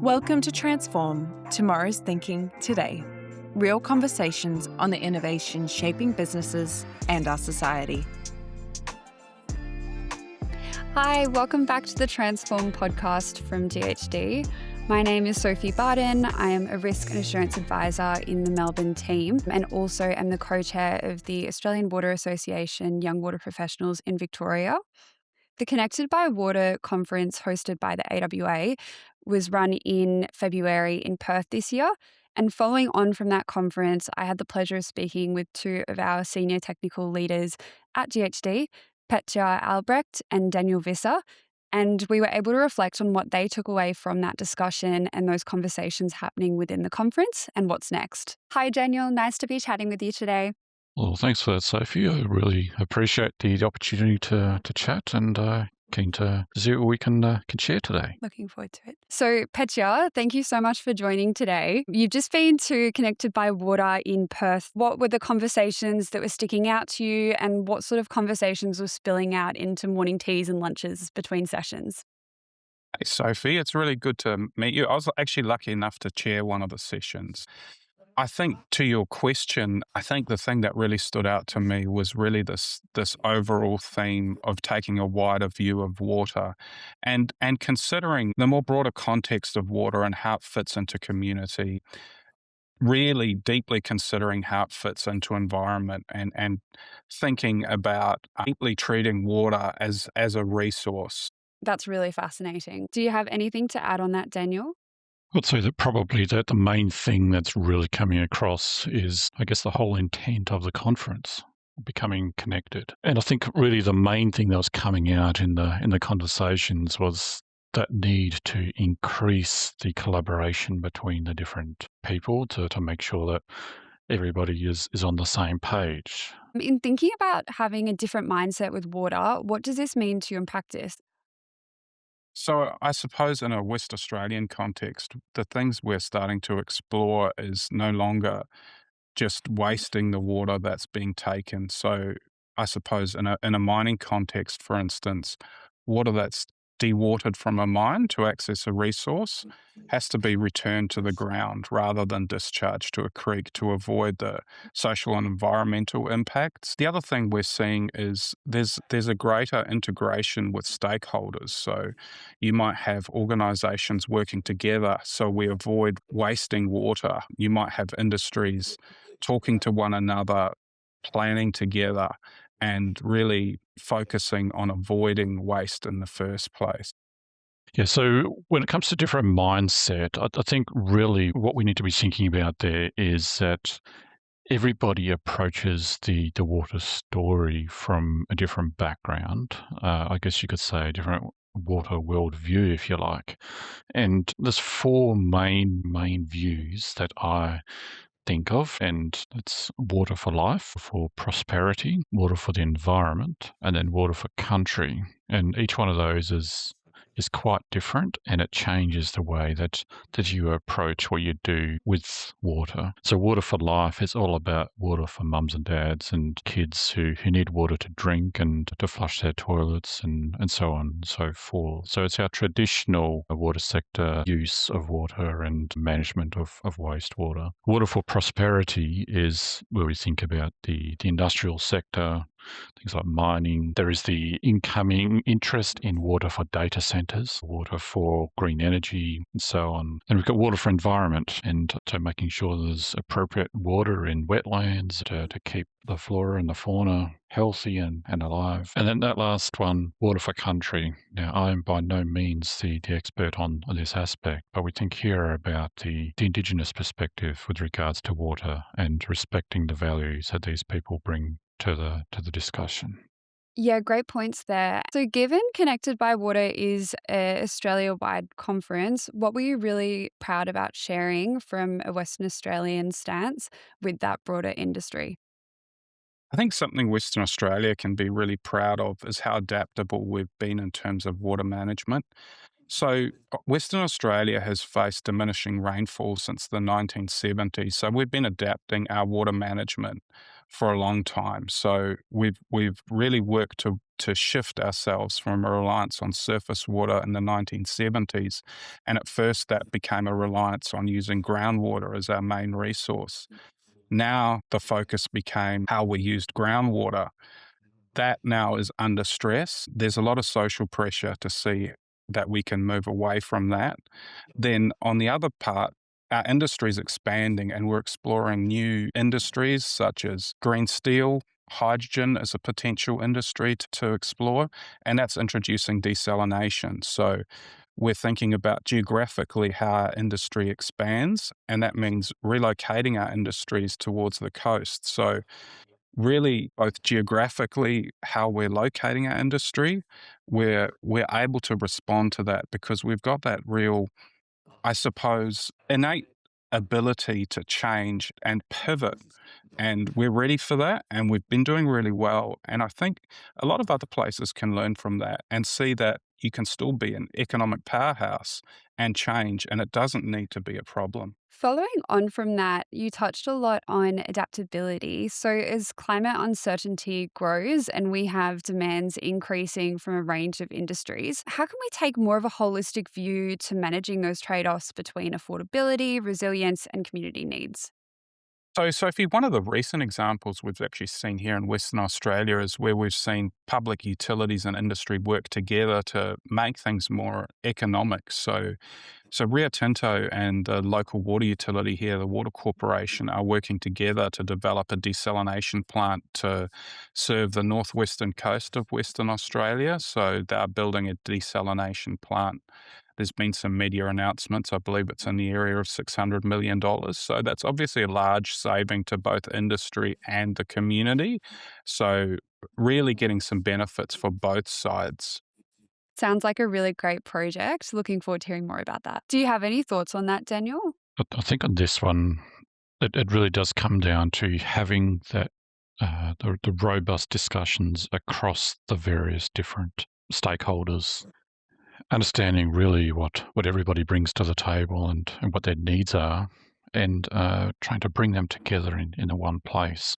Welcome to Transform, Tomorrow's Thinking Today. Real conversations on the innovation shaping businesses and our society. Hi, welcome back to the Transform podcast from GHD. My name is Sophie Barton. I am a risk and assurance advisor in the Melbourne team and also am the co-chair of the Australian Water Association Young Water Professionals in Victoria. The Connected by Water conference hosted by the AWA was run in February in Perth this year. And following on from that conference, I had the pleasure of speaking with two of our senior technical leaders at GHD, Petja Albrecht and Daniel Visser. And we were able to reflect on what they took away from that discussion and those conversations happening within the conference and what's next. Hi, Daniel. Nice to be chatting with you today. Well, thanks for that, Sophie. I really appreciate the opportunity to chat and keen to see what we can share today. Looking forward to it. So, Petja, thank you so much for joining today. You've just been to Connected by Water in Perth. What were the conversations that were sticking out to you, and what sort of conversations were spilling out into morning teas and lunches between sessions? Hey, Sophie, it's really good to meet you. I was actually lucky enough to chair one of the sessions. I think to your question, I think the thing that really stood out to me was really this overall theme of taking a wider view of water and considering the more broader context of water and how it fits into community, really deeply considering how it fits into environment and thinking about deeply treating water as a resource. That's really fascinating. Do you have anything to add on that, Daniel? I'd say that probably the main thing that's really coming across is, I guess, the whole intent of the conference, becoming connected. And I think really the main thing that was coming out in the conversations was that need to increase the collaboration between the different people to make sure that everybody is on the same page. In thinking about having a different mindset with water, what does this mean to you in practice? So I suppose in a West Australian context, the things we're starting to explore is no longer just wasting the water that's being taken. So I suppose in a mining context, for instance, water that's dewatered from a mine to access a resource has to be returned to the ground rather than discharged to a creek to avoid the social and environmental impacts. The other thing we're seeing is there's a greater integration with stakeholders. So you might have organizations working together so we avoid wasting water. You might have industries talking to one another, planning together, and really focusing on avoiding waste in the first place. Yeah, so when it comes to different mindset, I think really what we need to be thinking about there is that everybody approaches the water story from a different background. I guess you could say a different water worldview, if you like. And there's four main views that I think of, and it's water for life, for prosperity, water for the environment, and then water for country. And each one of those is quite different, and it changes the way that you approach what you do with water. So water for life is all about water for mums and dads and kids who need water to drink and to flush their toilets and so on and so forth. So it's our traditional water sector use of water and management of wastewater. Water for prosperity is where we think about the industrial sector, things like mining. There is the incoming interest in water for data centers, water for green energy, and so on. And we've got water for environment, and so making sure there's appropriate water in wetlands to keep the flora and the fauna healthy and alive. And then that last one, water for country. Now, I am by no means the expert on this aspect, but we think here about the Indigenous perspective with regards to water and respecting the values that these people bring to the discussion. Yeah, great points there. So given Connected by Water is an Australia-wide conference, what were you really proud about sharing from a Western Australian stance with that broader industry? I think something Western Australia can be really proud of is how adaptable we've been in terms of water management. So, Western Australia has faced diminishing rainfall since the 1970s. So, we've been adapting our water management for a long time. So, we've really worked to shift ourselves from a reliance on surface water in the 1970s. And at first, that became a reliance on using groundwater as our main resource. Now, the focus became how we used groundwater. That now is under stress. There's a lot of social pressure to see that we can move away from that. Then, on the other part, our industry is expanding and we're exploring new industries such as green steel. Hydrogen is a potential industry to explore, and that's introducing desalination. So we're thinking about geographically how our industry expands, and that means relocating our industries towards the coast. So really, both geographically, how we're locating our industry, we're able to respond to that because we've got that real, I suppose, innate ability to change and pivot. And we're ready for that. And we've been doing really well. And I think a lot of other places can learn from that and see that you can still be an economic powerhouse and change, and it doesn't need to be a problem. Following on from that, you touched a lot on adaptability. So, as climate uncertainty grows and we have demands increasing from a range of industries, how can we take more of a holistic view to managing those trade offs between affordability, resilience, and community needs? So, Sophie, one of the recent examples we've actually seen here in Western Australia is where we've seen public utilities and industry work together to make things more economic. So Rio Tinto and the local water utility here, the Water Corporation, are working together to develop a desalination plant to serve the northwestern coast of Western Australia. So they're building a desalination plant. There's been some media announcements. I believe it's in the area of $600 million. So that's obviously a large saving to both industry and the community. So really getting some benefits for both sides. Sounds like a really great project. Looking forward to hearing more about that. Do you have any thoughts on that, Daniel? I think on this one, it really does come down to having that the robust discussions across the various different stakeholders, understanding really what everybody brings to the table and what their needs are, and trying to bring them together in the one place.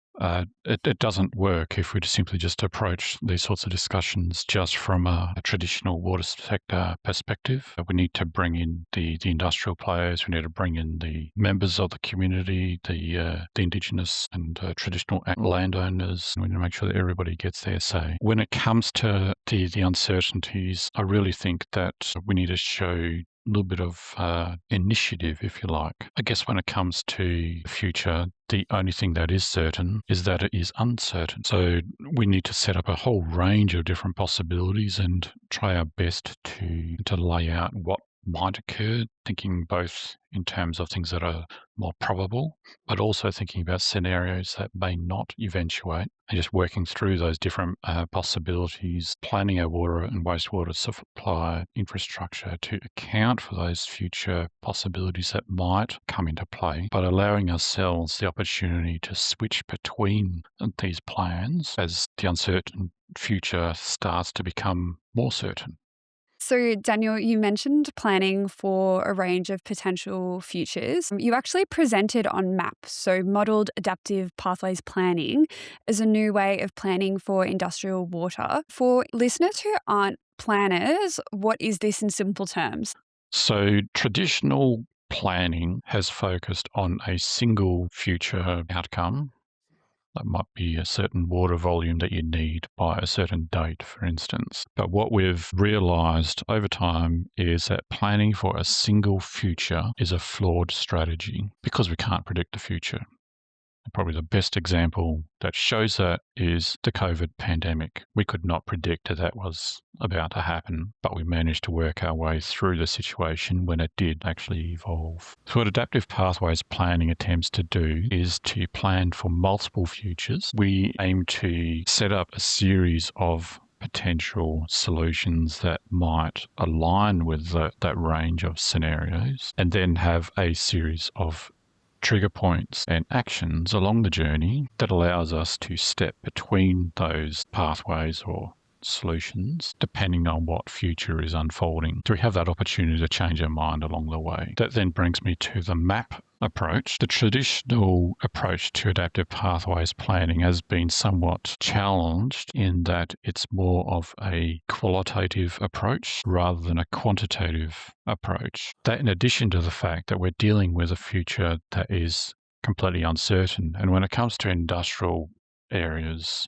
It doesn't work if we simply just approach these sorts of discussions just from a traditional water sector perspective. We need to bring in the industrial players. We need to bring in the members of the community, the Indigenous and traditional landowners. We need to make sure that everybody gets their say. When it comes to the uncertainties, I really think that we need to show a little bit of initiative, if you like. I guess when it comes to the future, the only thing that is certain is that it is uncertain. So we need to set up a whole range of different possibilities and try our best to lay out what might occur, thinking both in terms of things that are more probable, but also thinking about scenarios that may not eventuate, and just working through those different possibilities, planning our water and wastewater supply infrastructure to account for those future possibilities that might come into play, but allowing ourselves the opportunity to switch between these plans as the uncertain future starts to become more certain. So, Daniel, you mentioned planning for a range of potential futures. You actually presented on MAP, so Modelled Adaptive Pathways Planning, as a new way of planning for industrial water. For listeners who aren't planners, what is this in simple terms? So, traditional planning has focused on a single future outcome. That might be a certain water volume that you need by a certain date, for instance. But what we've realised over time is that planning for a single future is a flawed strategy because we can't predict the future. Probably the best example that shows that is the COVID pandemic. We could not predict that was about to happen, but we managed to work our way through the situation when it did actually evolve. So what adaptive pathways planning attempts to do is to plan for multiple futures. We aim to set up a series of potential solutions that might align with that range of scenarios, and then have a series of trigger points and actions along the journey that allows us to step between those pathways or solutions depending on what future is unfolding. So we have that opportunity to change our mind along the way. That then brings me to the MAP approach. The traditional approach to adaptive pathways planning has been somewhat challenged in that it's more of a qualitative approach rather than a quantitative approach. That in addition to the fact that we're dealing with a future that is completely uncertain. And when it comes to industrial areas,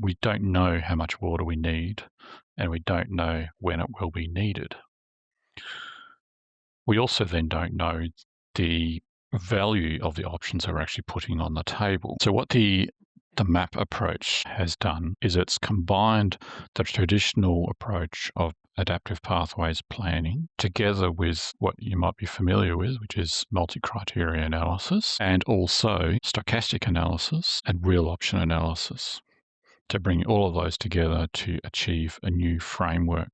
we don't know how much water we need, and we don't know when it will be needed. We also then don't know the value of the options that we're actually putting on the table. So what the MAP approach has done is it's combined the traditional approach of adaptive pathways planning together with what you might be familiar with, which is multi-criteria analysis, and also stochastic analysis and real option analysis, to bring all of those together to achieve a new framework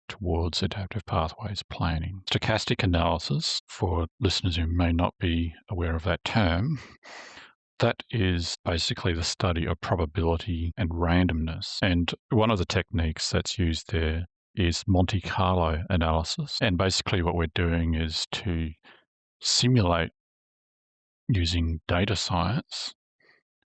towards adaptive pathways planning. Stochastic analysis, for listeners who may not be aware of that term, that is basically the study of probability and randomness. And one of the techniques that's used there is Monte Carlo analysis. And basically what we're doing is to simulate using data science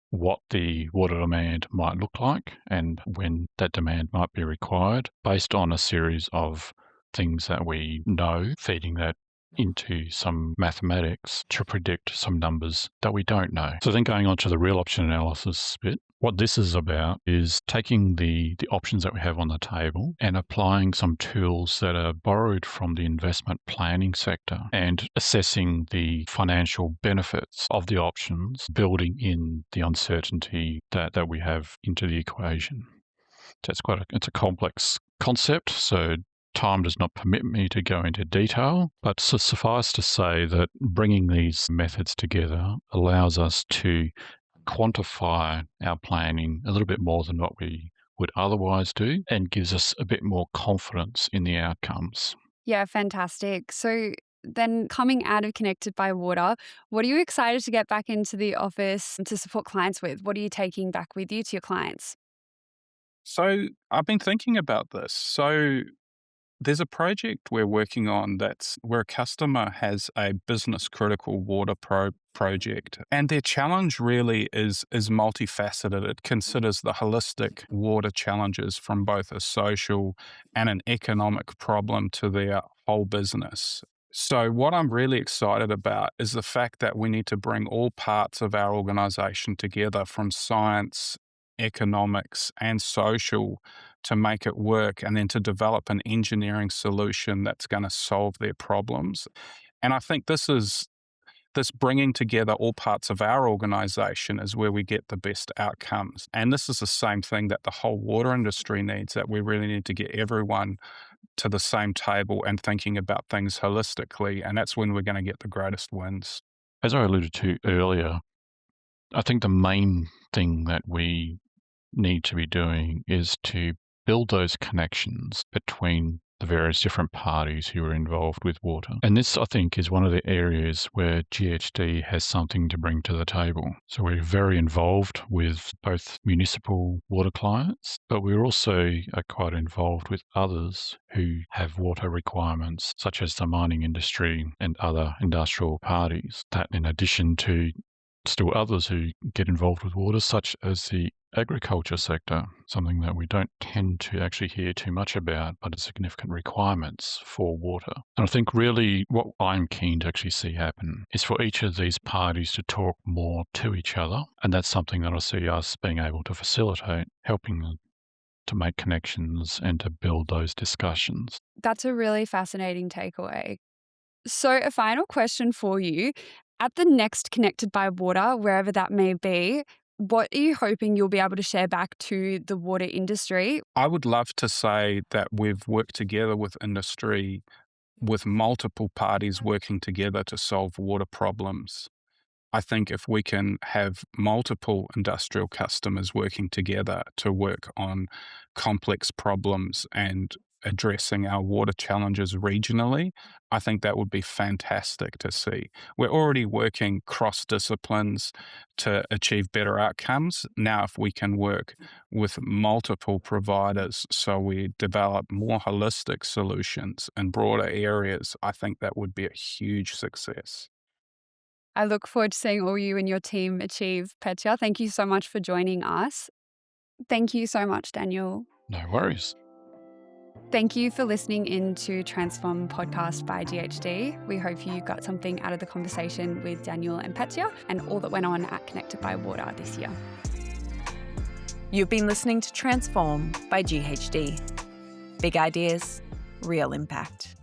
what the water demand might look like and when that demand might be required based on a series of things that we know, feeding that into some mathematics to predict some numbers that we don't know. So then going on to the real option analysis bit, what this is about is taking the options that we have on the table and applying some tools that are borrowed from the investment planning sector and assessing the financial benefits of the options, building in the uncertainty that we have into the equation. So it's a complex concept, so time does not permit me to go into detail, but suffice to say that bringing these methods together allows us to quantify our planning a little bit more than what we would otherwise do and gives us a bit more confidence in the outcomes. Yeah, fantastic. So then coming out of Connected by Water, what are you excited to get back into the office to support clients with? What are you taking back with you to your clients? So I've been thinking about this. So there's a project we're working on that's where a customer has a business critical water project, and their challenge really is multifaceted. It considers the holistic water challenges from both a social and an economic problem to their whole business. So what I'm really excited about is the fact that we need to bring all parts of our organization together, from science, economics, and social, to make it work, and then to develop an engineering solution that's going to solve their problems. And I think this bringing together all parts of our organization is where we get the best outcomes. And this is the same thing that the whole water industry needs, that we really need to get everyone to the same table and thinking about things holistically. And that's when we're going to get the greatest wins. As I alluded to earlier, I think the main thing that we need to be doing is to build those connections between the various different parties who are involved with water. And this, I think, is one of the areas where GHD has something to bring to the table. So we're very involved with both municipal water clients, but we're also quite involved with others who have water requirements, such as the mining industry and other industrial parties. That, in addition to still others who get involved with water, such as the agriculture sector, something that we don't tend to actually hear too much about, but it's significant requirements for water. And I think really what I'm keen to actually see happen is for each of these parties to talk more to each other. And that's something that I see us being able to facilitate, helping them to make connections and to build those discussions. That's a really fascinating takeaway. So a final question for you. At the next Connected by Water, wherever that may be, what are you hoping you'll be able to share back to the water industry? I would love to say that we've worked together with industry, with multiple parties working together to solve water problems. I think if we can have multiple industrial customers working together to work on complex problems and addressing our water challenges regionally, I think that would be fantastic to see. We're already working cross disciplines to achieve better outcomes. Now, if we can work with multiple providers so we develop more holistic solutions in broader areas, I think that would be a huge success. I look forward to seeing all you and your team achieve, Petja. Thank you so much for joining us. Thank you so much, Daniel. No worries. Thank you for listening in to Transform podcast by GHD. We hope you got something out of the conversation with Daniel and Petja and all that went on at Connected by Water this year. You've been listening to Transform by GHD. Big ideas, real impact.